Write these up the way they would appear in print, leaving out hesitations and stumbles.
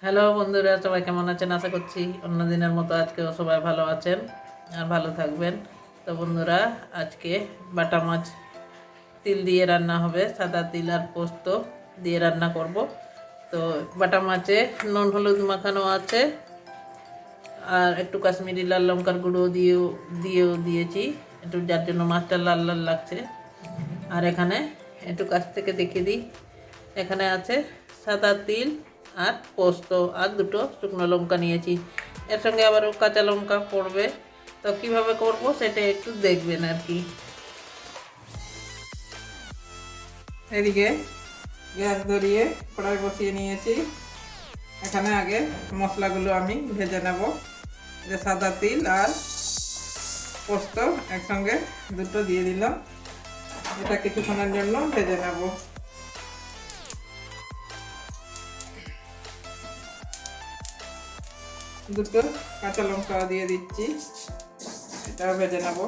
Hello বন্ধুরা, সবাই কেমন আছেন? আশা করছি অন্য দিনের মতো আজকেও সবাই ভালো আছেন আর ভালো থাকবেন। তো বন্ধুরা, আজকে বাটা মাছ তিল দিয়ে রান্না হবে। সাদা তিল আর পোস্ত দিয়ে রান্না করব। তো বাটা মাছে নুন হলুদ মাখানো আছে, আর একটু কাশ্মীরি লাল লঙ্কার গুঁড়ো দিয়েছি একটু, যার জন্য মাছটা লাল লাল লাগছে। আর এখানে একটু কাছ থেকে দেখিয়ে দিই, এখানে আছে সাদা তিল আর পোস্ত আর দুটো শুকনো লঙ্কা নিয়েছি। এর সঙ্গে আবারও কাঁচা লঙ্কা পড়বে। তো কিভাবে করব সেটা একটু দেখবেন আর কি। এদিকে গ্যাস ধরিয়ে কড়াই বসিয়ে নিয়েছি। এখানে আগে মশলাগুলো আমি ভেজে নেব। যে সাদা তিল আর পোস্ত একসঙ্গে দুটো দিয়ে দিলাম, এটা কিছুক্ষণের জন্য ভেজে নেব। দুটো কাঁচা লঙ্কা দিয়ে দিচ্ছি, এটা ভেজে নেব।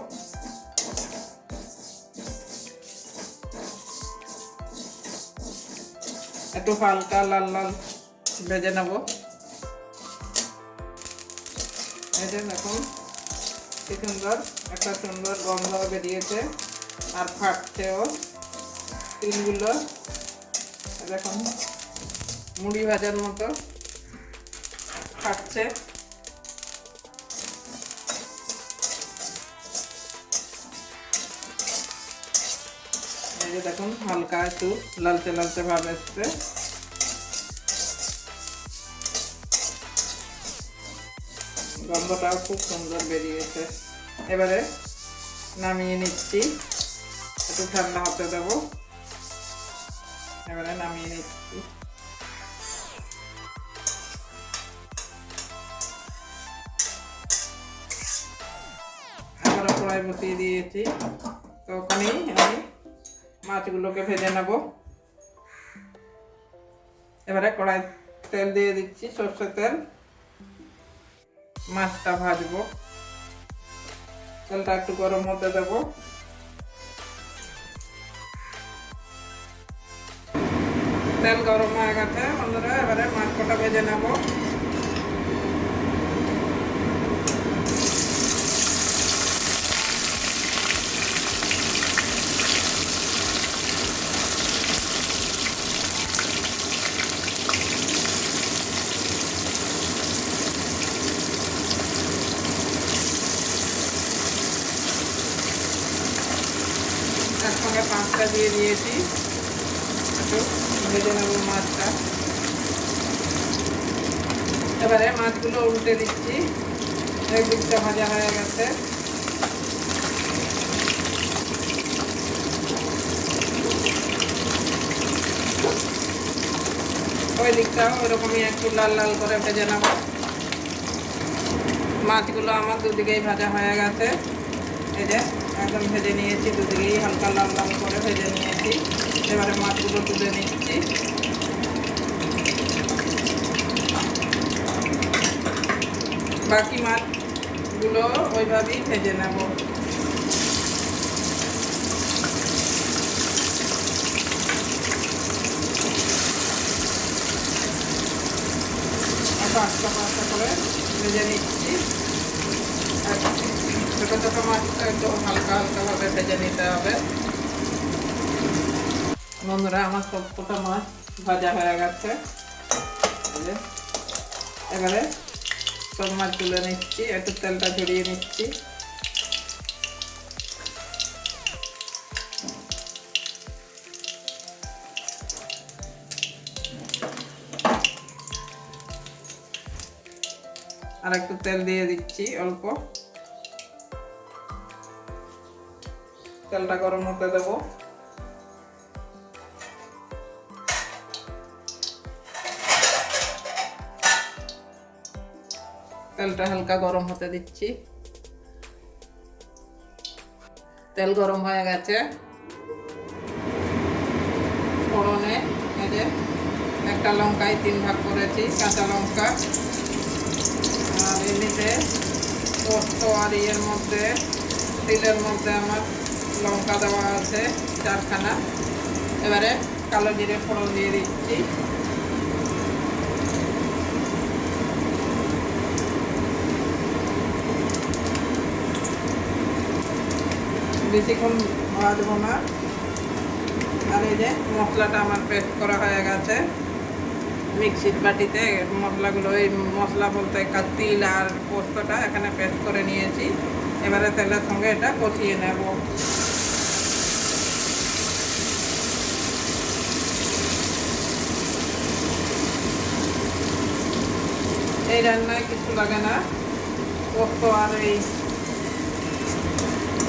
একটু হালকা লাল লাল ভেজে নেব। এই যে দেখুন কি সুন্দর একটা সুন্দর গন্ধ বেরিয়েছে আর ফাটছেও তিলগুলো। দেখুন মুড়ি ভাজার মতো ফাটছে। এই যে দেখুন হালকা একটু লালচে লালচে ভাব এসছে। গন্ধটাও খুব সুন্দর বেরিয়েছে। এবারে নামিয়ে নিচ্ছি, একটু ঠান্ডা হতে দেবো। এবারে নামিয়ে নিচ্ছি। আবারও কড়াই বসিয়ে দিয়েছি, তো ওখানেই আমি মাছগুলোকে ভেজে নেব। এবারে কড়াই তেল দিয়ে দিচ্ছি, সর্ষের তেল। মাছটা ভাজবো, তেলটা একটু গরম হতে দেব। তেল গরম হয়ে গেছে বন্ধুরা, এবারে মাছ কটা ভেজে নেব। একসঙ্গে পাঁচটা দিয়ে দিয়েছি, একটু ভেজে নেব মাছটা। এবারে মাছগুলো উল্টে দিচ্ছি, একদিকটা ভাজা হয়ে গেছে। ওই দিকটাও ওরকমই একটু লাল লাল করে ভেজে নেব। মাছগুলো আমার দুদিকেই ভাজা হয়ে গেছে। এই যে একদম ভেজে নিয়েছি, দুদিকেই হালকা লাল লাল করে ভেজে নিয়েছি। এবারে মাছগুলো তুলে নিচ্ছি। বাকি মাছগুলো ওইভাবেই ভেজে নেব। আস্তে আস্তে করে ভেজে নিচ্ছি। ছোটো ছোটো মাছটা একটু হালকা হালকাভাবে ভেজে নিতে হবে। বন্ধুরা, আমার সবকটা মাছ ভাজা হয়ে গেছে। এবারে সব মাছ তুলে নিচ্ছি, একটু তেলটা ঝরিয়ে নিচ্ছি। আর একটু তেল দিয়ে দিচ্ছি অল্প, তেলটা গরম হতে দেব। তেলটা হালকা গরম হতে দিচ্ছি। তেল গরম হয়ে গেছে। ফোড়নে এই যে একটা লঙ্কায় 3 ভাগ করেছি, কাঁচা লঙ্কা। আর এমনিতে পোস্ত আর ইয়ের মধ্যে তিলের মধ্যে আমার লঙ্কা দেওয়া আছে 4খানা। এবারে কালো জিরে ফোড়ন দিয়ে দিচ্ছি। বেশিক্ষণ ভাজবো না। আর এই যে মশলাটা আমার পেস্ট করা হয়ে গেছে মিক্সির বাটিতে। মশলাগুলো এই মশলা বলতে তিল আর পোস্তটা এখানে পেস্ট করে নিয়েছি। এবারে তেলের সঙ্গে এটা কষিয়ে নেব। এই রান্নায় কিছু লাগে না, পোস্ত আর এই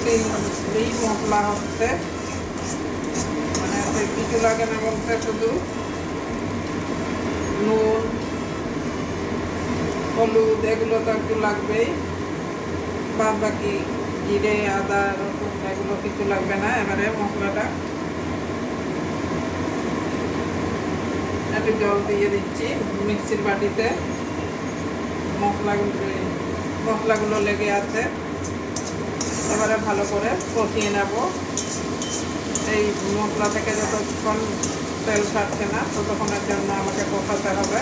তিল মশলা হচ্ছে, মানে কিছু লাগে না বলতে শুধু নুন হলুদ এগুলো তো একটু লাগবেই, বাদ বাকি জিরে আদা রসুন এগুলো কিছু লাগবে না। এবারে মশলাটা একটু জল দিয়ে দিচ্ছি মিক্সির বাটিতে। মশলাগুলো লেগে আছে, এবারে ভালো করে কষিয়ে নেব। এই মশলা থেকে যতক্ষণ তেল ছাড়ছে না ততক্ষণের জন্য আমাকে কষাতে হবে।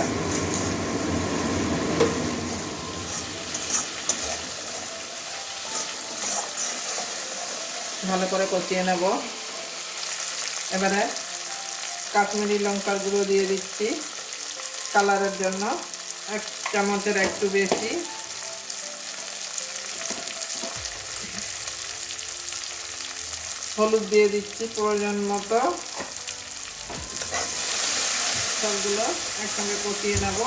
ভালো করে কষিয়ে নেব। এবারে কাশ্মীরি লঙ্কার গুঁড়ো দিয়ে দিচ্ছি কালারের জন্য, 1 চামচের একটু বেশি। হলুদ দিয়ে দিচ্ছি প্রয়োজন মতো। সবগুলো একসঙ্গে কষিয়ে নেব।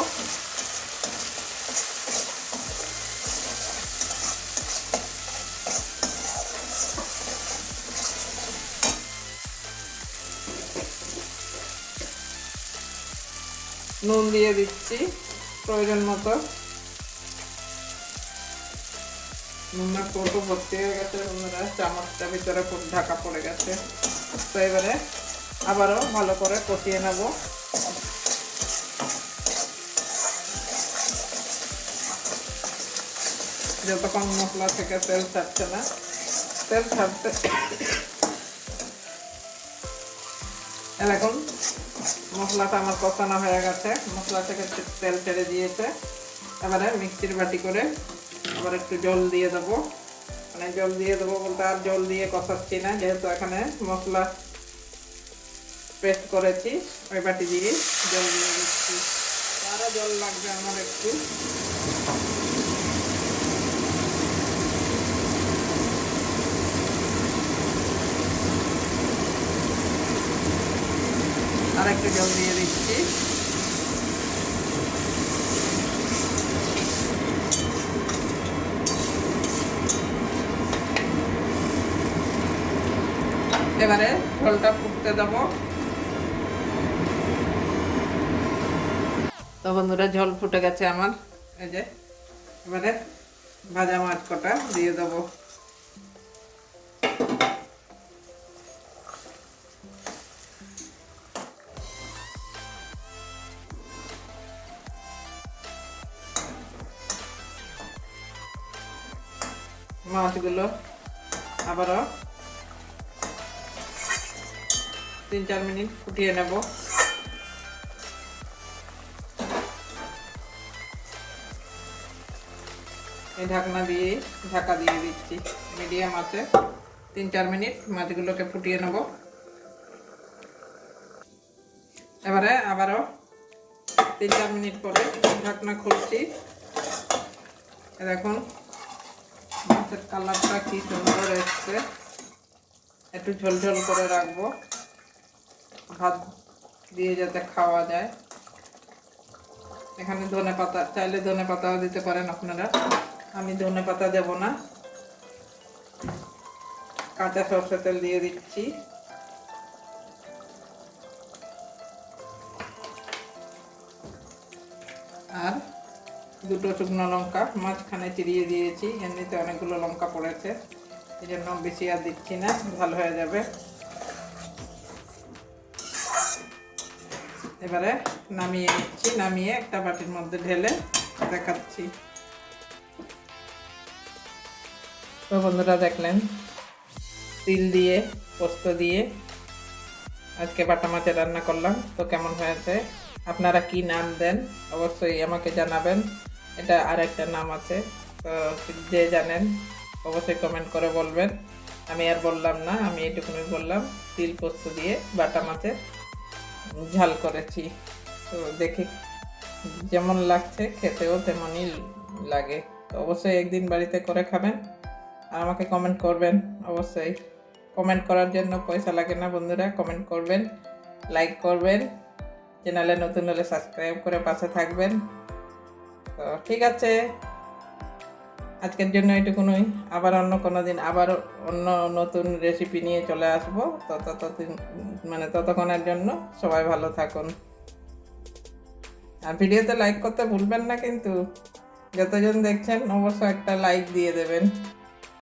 নুন দিয়ে দিচ্ছি প্রয়োজন মতো। নুনের কৌটো ভর্তি হয়ে গেছে বন্ধুরা, চামচটা ভিতরে খুব ঢাকা পড়ে গেছে। তো এবারে আবারও ভালো করে কষিয়ে নেব। যতক্ষণ মশলা থেকে তেল ছাড়ছে না, তেল ছাড়তে এখন মশলাটা আমার কষানো হয়ে গেছে, মশলা থেকে তেল ছেড়ে দিয়েছে। এবারে মিক্সির বাটি করে আবার একটু জল দিয়ে দেবো। মানে জল দিয়ে দেবো বলতে আর জল দিয়ে কষাচ্ছি না, যেহেতু এখানে মশলা পেস্ট করেছি। ওই বাটি দিয়ে জল দিয়ে দিচ্ছি। আরও জল লাগবে আমার একটু। আর একটু জল দিয়ে দিচ্ছি। এবারে ঝোলটা ফুটতে দেবো। তো বন্ধুরা ঝোল ফুটে গেছে আমার। এই যে এবারে ভাজা মাছ কটা দিয়ে দেবো। মাছগুলো আবারও 3-4 মিনিট ফুটিয়ে নেব। এই ঢাকনা দিয়ে ঢাকা দিয়ে দিচ্ছি মিডিয়াম আছে। 3-4 মিনিট মাছগুলোকে ফুটিয়ে নেব। এবারে আবারও 3-4 মিনিট পরে ঢাকনা খুলছি। দেখুন মাছের কালারটা কি সুন্দর এসছে। একটু ঝোল ঝোল করে রাখবো, ভাত দিয়ে যাতে খাওয়া যায়। এখানে ধনে পাতা চাইলে ধনে পাতাও দিতে পারেন আপনারা, আমি ধনে পাতা দেব না। কাঁচা সরষের তেল দিয়ে দিচ্ছি। আর 2টো শুকনো লঙ্কা মাঝখানে চিরিয়ে দিয়েছি, এমনিতে অনেকগুলো লঙ্কা পড়েছে, এই জন্য বেশি আর দিচ্ছি না, ভালো হয়ে যাবে। এবারে নামিয়ে নিচ্ছি, নামিয়ে একটা বাটির মধ্যে ঢেলে দেখাচ্ছি। তো বন্ধুরা দেখলেন তিল দিয়ে পোস্ত দিয়ে আজকে বাটা মাছের রান্না করলাম। তো কেমন হয়েছে, আপনারা কি নাম দেন অবশ্যই আমাকে জানাবেন। এটা আর একটা নাম আছে, তো যে জানেন অবশ্যই কমেন্ট করে বলবেন। আমি আর বললাম না, আমি এটুকুনি বললাম। তিল পোস্ত দিয়ে বাটা মাছের ঝাল করেছি। তো দেখি যেমন লাগছে খেতেও তেমনই লাগে। তো অবশ্যই একদিন বাড়িতে করে খাবেন আর আমাকে কমেন্ট করবেন। অবশ্যই কমেন্ট করার জন্য পয়সা লাগে না বন্ধুরা, কমেন্ট করবেন, লাইক করবেন, চ্যানেলে নতুন হলে সাবস্ক্রাইব করে পাশে থাকবেন। তো ঠিক আছে, আজকের জন্য এটুকুনই। আবার অন্য কোনো দিন আবার অন্য নতুন রেসিপি নিয়ে চলে আসবো। ততদিন ততক্ষণের জন্য সবাই ভালো থাকুন। আর ভিডিওতে লাইক করতে ভুলবেন না কিন্তু। যতজন দেখছেন অবশ্যই একটা লাইক দিয়ে দেবেন।